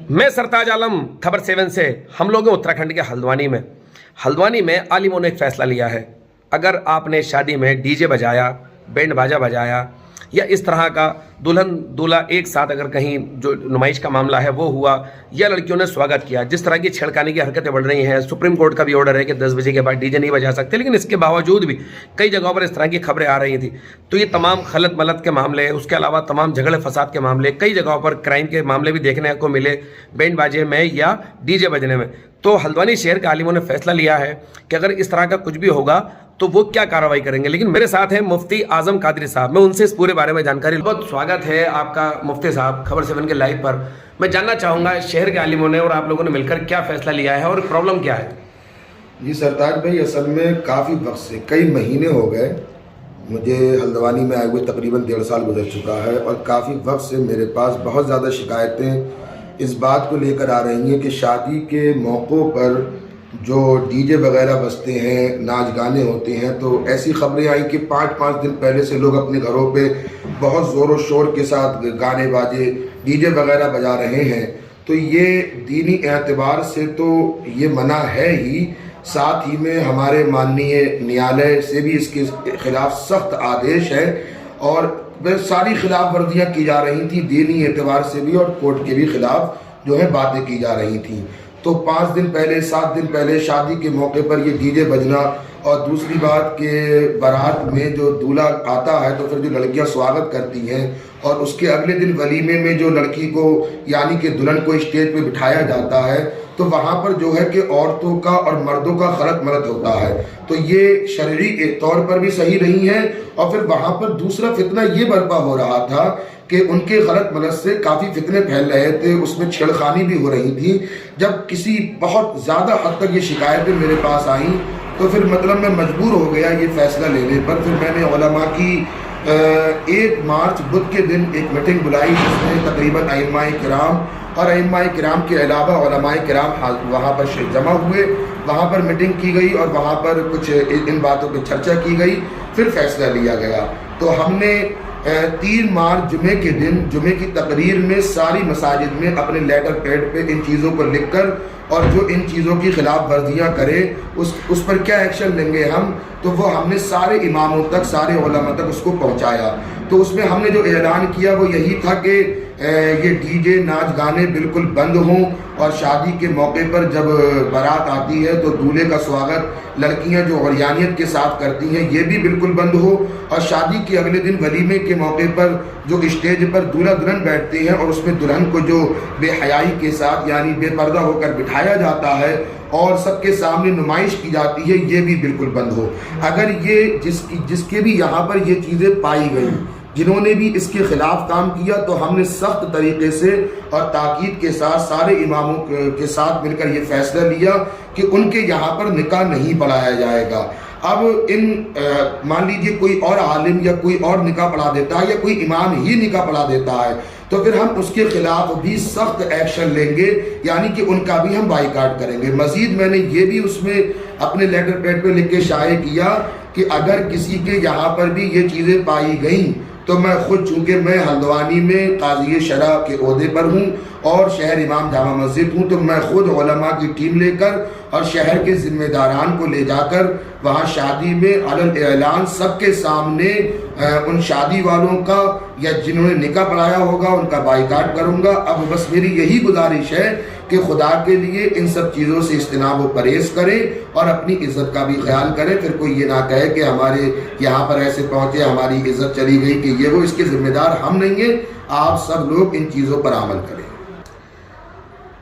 मैं सरताज आलम खबर 7 से। हम लोग हैं उत्तराखंड के हल्द्वानी में आलिमों ने एक फ़ैसला लिया है। अगर आपने शादी में डीजे बजाया, बैंड बाजा बजाया या इस तरह का दुल्हन दूल्हा एक साथ अगर कहीं जो नुमाइश का मामला है वो हुआ, या लड़कियों ने स्वागत किया, जिस तरह की छेड़खानी की हरकतें बढ़ रही हैं, सुप्रीम कोर्ट का भी ऑर्डर है कि 10 बजे के बाद डीजे नहीं बजा सकते, लेकिन इसके बावजूद भी कई जगहों पर इस तरह की खबरें आ रही थी। तो ये तमाम खलत मलत के मामले, उसके अलावा तमाम झगड़े फसाद के मामले, कई जगहों पर क्राइम के मामले भी देखने को मिले बैंड बाजे में या डीजे बजने में। तो हल्द्वानी शहर के आलिमों ने फैसला लिया है कि अगर इस तरह का कुछ भी होगा तो वो क्या कार्रवाई करेंगे। लेकिन मेरे साथ हैं मुफ्ती आजम कादरी साहब, मैं उनसे इस पूरे बारे में जानकारी। बहुत स्वागत है आपका मुफ्ती साहब खबर 7 के लाइव पर। मैं जानना चाहूँगा शहर के आलिमों ने और आप लोगों ने मिलकर क्या फैसला लिया है और प्रॉब्लम क्या है। जी सरताज भाई, असल में काफ़ी वक्त से कई महीने हो गए मुझे हल्द्वानी में आए हुए, तकरीबन 1.5 साल गुजर चुका है, और काफ़ी वक्त से मेरे पास बहुत ज़्यादा शिकायतें इस बात को लेकर आ रही हैं कि शादी के मौक़ों पर जो डीजे वगैरह बजते हैं, नाच गाने होते हैं, तो ऐसी खबरें आई कि 5-5 दिन पहले से लोग अपने घरों पे बहुत ज़ोर शोर के साथ गाने बाजे डीजे वगैरह बजा रहे हैं। तो ये दीनी एतबार से तो ये मना है ही, साथ ही में हमारे माननीय न्यायालय से भी इसके खिलाफ सख्त आदेश है, और वह सारी खिलाफ वर्जियाँ की जा रही थी दीनी एतबार से भी, और कोर्ट के भी खिलाफ जो है बातें की जा रही थी। तो 5 दिन पहले 7 दिन पहले शादी के मौके पर ये डीजे बजना, और दूसरी बात कि बारात में जो दूल्हा आता है तो फिर जो लड़कियां स्वागत करती हैं, और उसके अगले दिन वलीमे में जो लड़की को यानी कि दुल्हन को स्टेज पे बिठाया जाता है, तो वहाँ पर जो है कि औरतों का और मर्दों का खलत मलत होता है। तो ये शरई तौर पर भी सही नहीं है, और फिर वहाँ पर दूसरा फितना ये बर्पा हो रहा था कि उनके गलत मलत से काफ़ी फितने फैल रहे थे, उसमें छेड़खानी भी हो रही थी। जब किसी बहुत ज़्यादा हद तक ये शिकायतें मेरे पास आईं, तो फिर मतलब मैं मजबूर हो गया ये फ़ैसला लेने पर। फिर मैंने उलमा की 1 मार्च बुध के दिन एक मीटिंग बुलाई, जिसमें तकरीबन अइम्मा-ए किराम और अइम्मा-ए किराम के अलावा उलमा-ए किराम वहाँ पर जमा हुए, वहाँ पर मीटिंग की गई और वहाँ पर कुछ इन बातों पर चर्चा की गई, फिर फैसला लिया गया। तो हमने 3 मार्च जुमे के दिन जुमे की तकरीर में सारी मसाजिद में अपने लेटर पैड पे इन चीज़ों को लिखकर, और जो इन चीज़ों की खिलाफ वर्जियाँ करे उस पर क्या एक्शन लेंगे हम, तो वो हमने सारे इमामों तक, सारे उलमा तक उसको पहुँचाया। तो उसमें हमने जो ऐलान किया वो यही था कि ये डीजे नाच गाने बिल्कुल बंद हों, और शादी के मौके पर जब बारात आती है तो दूल्हे का स्वागत लड़कियां जो औरयानियत के साथ करती हैं ये भी बिल्कुल बंद हो, और शादी के अगले दिन वलीमे के मौके पर जो स्टेज पर दूल्हा दुल्हन बैठते हैं और उसमें दुल्हन को जो बेहयाई के साथ यानी बेपर्दा होकर बिठाया जाता है और सबके सामने नुमाइश की जाती है, ये भी बिल्कुल बंद हो। अगर ये जिसके भी यहाँ पर ये चीज़ें पाई गई, जिन्होंने भी इसके खिलाफ काम किया, तो हमने सख्त तरीके से और ताकीद के साथ सारे इमामों के साथ मिलकर ये फैसला लिया कि उनके यहाँ पर निकाह नहीं पढ़ाया जाएगा। अब मान लीजिए कोई और आलिम या कोई और निकाह पढ़ा देता है, या कोई इमाम ही निकाह पढ़ा देता है, तो फिर हम उसके खिलाफ भी सख्त एक्शन लेंगे, यानी कि उनका भी हम बाइकाट करेंगे। मजीद मैंने ये भी उसमें अपने लेटर पैड पे लिख के शाये किया कि अगर किसी के यहाँ पर भी ये चीज़ें पाई गई, तो मैं खुद, चूँकि मैं हल्द्वानी में काज़ी शरा के ओहदे पर हूँ और शहर इमाम जामा मस्जिद हूँ, तो मैं खुद उलमा की टीम लेकर और शहर के ज़िम्मेदारान को ले जाकर वहाँ शादी में अलग ऐलान सबके सामने उन शादी वालों का या जिन्होंने निकाह पढ़ाया होगा उनका बाइकाट करूँगा। अब बस मेरी यही गुजारिश है कि खुदा के लिए इन सब चीज़ों से इज्तनाब व परहेज़ करें और अपनी इज़्ज़त का भी ख्याल करें। फिर कोई ये ना कहे कि हमारे यहाँ पर ऐसे पहुँचे, हमारी इज़्ज़त चली गई, कि ये वो, इसके ज़िम्मेदार हम नहीं हैं। आप सब लोग इन चीज़ों पर अमल करें।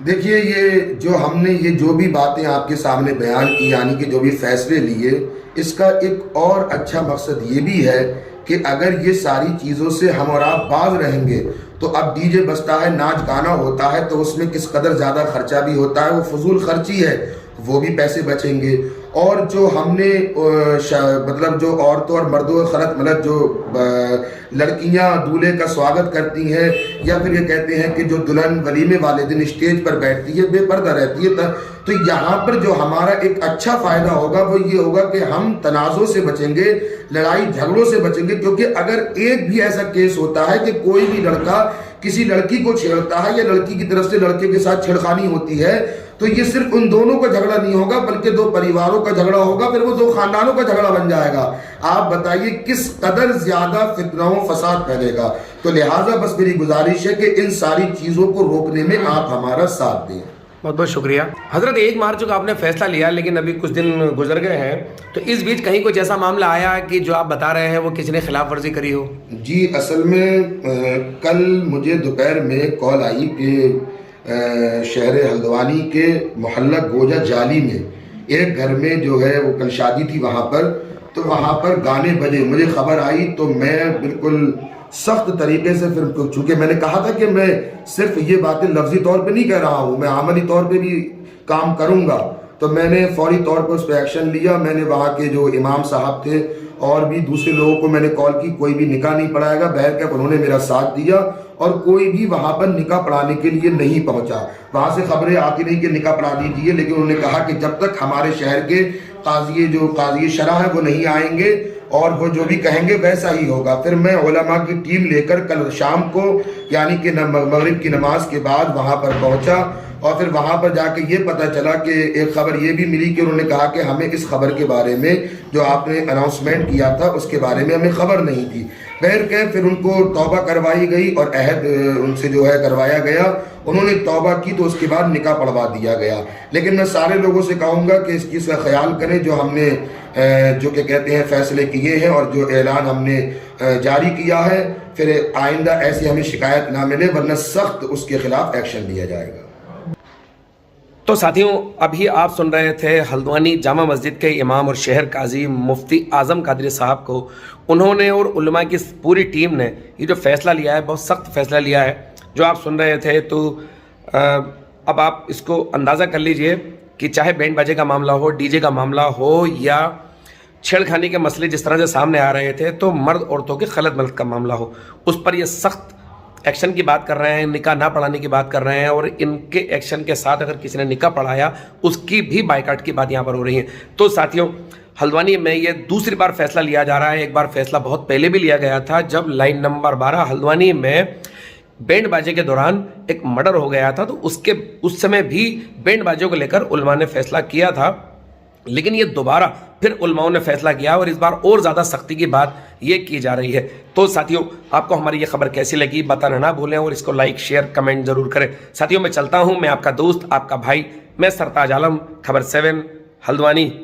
देखिए, ये जो हमने ये जो भी बातें आपके सामने बयान की, यानी कि जो भी फैसले लिए, इसका एक और अच्छा मकसद ये भी है कि अगर ये सारी चीज़ों से हम और आप बाज रहेंगे, तो अब डीजे बजता है, नाच गाना होता है, तो उसमें किस कदर ज़्यादा खर्चा भी होता है, वो फजूल खर्ची है, वो भी पैसे बचेंगे। اور جو ہم نے مطلب جو عورتوں اور مردوں خلط ملت جو لڑکیاں دولہے کا سواگت کرتی ہیں یا پھر یہ کہتے ہیں کہ جو دلہن ولیمے والے دن اسٹیج پر بیٹھتی ہے بے پردہ رہتی ہے، تو یہاں پر جو ہمارا ایک اچھا فائدہ ہوگا وہ یہ ہوگا کہ ہم تنازع سے بچیں گے، لڑائی جھگڑوں سے بچیں گے، کیونکہ اگر ایک بھی ایسا کیس ہوتا ہے کہ کوئی بھی لڑکا کسی لڑکی کو چھیڑتا ہے یا لڑکی کی طرف سے لڑکے کے ساتھ چھیڑخانی ہوتی ہے، تو یہ صرف ان دونوں کا جھگڑا نہیں ہوگا بلکہ دو پریواروں کا جھگڑا ہوگا، پھر وہ دو خاندانوں کا جھگڑا بن جائے گا۔ آپ بتائیے کس قدر زیادہ فتنہ و فساد پھیلے گا۔ تو لہٰذا بس میری گزارش ہے کہ ان ساری چیزوں کو روکنے میں آپ ہمارا ساتھ دیں۔ بہت بہت شکریہ حضرت۔ 1 مارچ کو آپ نے فیصلہ لیا لیکن ابھی کچھ دن گزر گئے ہیں، تو اس بیچ کہیں کچھ ایسا معاملہ آیا کہ جو آپ بتا رہے ہیں وہ کسی نے خلاف ورزی کری ہو؟ جی اصل میں کل مجھے دوپہر میں کال آئی کہ شہر ہلدوانی کے محلہ گوجہ جالی میں ایک گھر میں جو ہے وہ کل شادی تھی وہاں پر، تو وہاں پر گانے بجے، مجھے خبر آئی تو میں بالکل سخت طریقے سے، پھر چونکہ میں نے کہا تھا کہ میں صرف یہ باتیں لفظی طور پہ نہیں کہہ رہا ہوں، میں عملی طور پہ بھی کام کروں گا، تو میں نے فوری طور پر اس پہ ایکشن لیا۔ میں نے وہاں کے جو امام صاحب تھے اور بھی دوسرے لوگوں کو میں نے کال کی، کوئی بھی نکاح نہیں پڑھائے گا، بہرکیف انہوں نے میرا ساتھ دیا اور کوئی بھی وہاں پر نکاح پڑھانے کے لیے نہیں پہنچا۔ وہاں سے خبریں آتی نہیں کہ نکاح پڑھا دیجیے، لیکن انہوں نے کہا کہ جب تک ہمارے شہر کے قاضی شرع ہے وہ نہیں آئیں گے اور وہ جو بھی کہیں گے ویسا ہی ہوگا۔ پھر میں علماء کی ٹیم لے کر کل شام کو یعنی کہ مغرب کی نماز کے بعد وہاں پر پہنچا، اور پھر وہاں پر جا کے یہ پتہ چلا کہ ایک خبر یہ بھی ملی کہ انہوں نے کہا کہ ہمیں اس خبر کے بارے میں جو آپ نے اناؤنسمنٹ کیا تھا اس کے بارے میں ہمیں خبر نہیں تھی۔ بہرکیف پھر ان کو توبہ کروائی گئی اور عہد ان سے جو ہے کروایا گیا، انہوں نے توبہ کی تو اس کے بعد نکاح پڑھوا دیا گیا۔ لیکن میں سارے لوگوں سے کہوں گا کہ اس چیز کا خیال کریں جو ہم نے جو کہ کہتے ہیں فیصلے کیے ہیں اور جو اعلان ہم نے جاری کیا ہے، پھر آئندہ ایسی ہمیں شکایت نہ ملے، ورنہ سخت اس کے خلاف ایکشن لیا جائے گا۔ تو ساتھیوں، ابھی آپ سن رہے تھے ہلدوانی جامع مسجد کے امام اور شہر قاضی مفتی اعظم قادری صاحب کو۔ انہوں نے اور علماء کی پوری ٹیم نے یہ جو فیصلہ لیا ہے، بہت سخت فیصلہ لیا ہے جو آپ سن رہے تھے۔ تو اب آپ اس کو اندازہ کر لیجئے کہ چاہے بینڈ باجے کا معاملہ ہو، ڈی جے کا معاملہ ہو یا چھیڑخانی کے مسئلے جس طرح سے سامنے آ رہے تھے، تو مرد عورتوں کے خلط ملط کا معاملہ ہو، اس پر یہ سخت ایکشن کی بات کر رہے ہیں، نکاح نہ پڑھانے کی بات کر رہے ہیں، اور ان کے ایکشن کے ساتھ اگر کسی نے نکاح پڑھایا اس کی بھی بائیکاٹ کی بات یہاں پر ہو رہی ہے۔ تو ساتھیوں، ہلدوانی میں یہ دوسری بار فیصلہ لیا جا رہا ہے۔ ایک بار فیصلہ بہت پہلے بھی لیا گیا تھا جب لائن نمبر 12 ہلدوانی میں بینڈ باجے کے دوران ایک مرڈر ہو گیا تھا، تو اس سمے بھی بینڈ باجوں کو لے کر علماء نے فیصلہ کیا تھا، لیکن یہ دوبارہ پھر علماء نے فیصلہ کیا اور اس بار اور زیادہ سختی کی بات یہ کی جا رہی ہے۔ تو ساتھیوں، آپ کو ہماری یہ خبر کیسی لگی بتانا نہ بھولیں اور اس کو لائک شیئر کمنٹ ضرور کریں۔ ساتھیوں، میں چلتا ہوں، میں آپ کا دوست، آپ کا بھائی، میں سرتاج عالم، خبر 7 ہلدوانی۔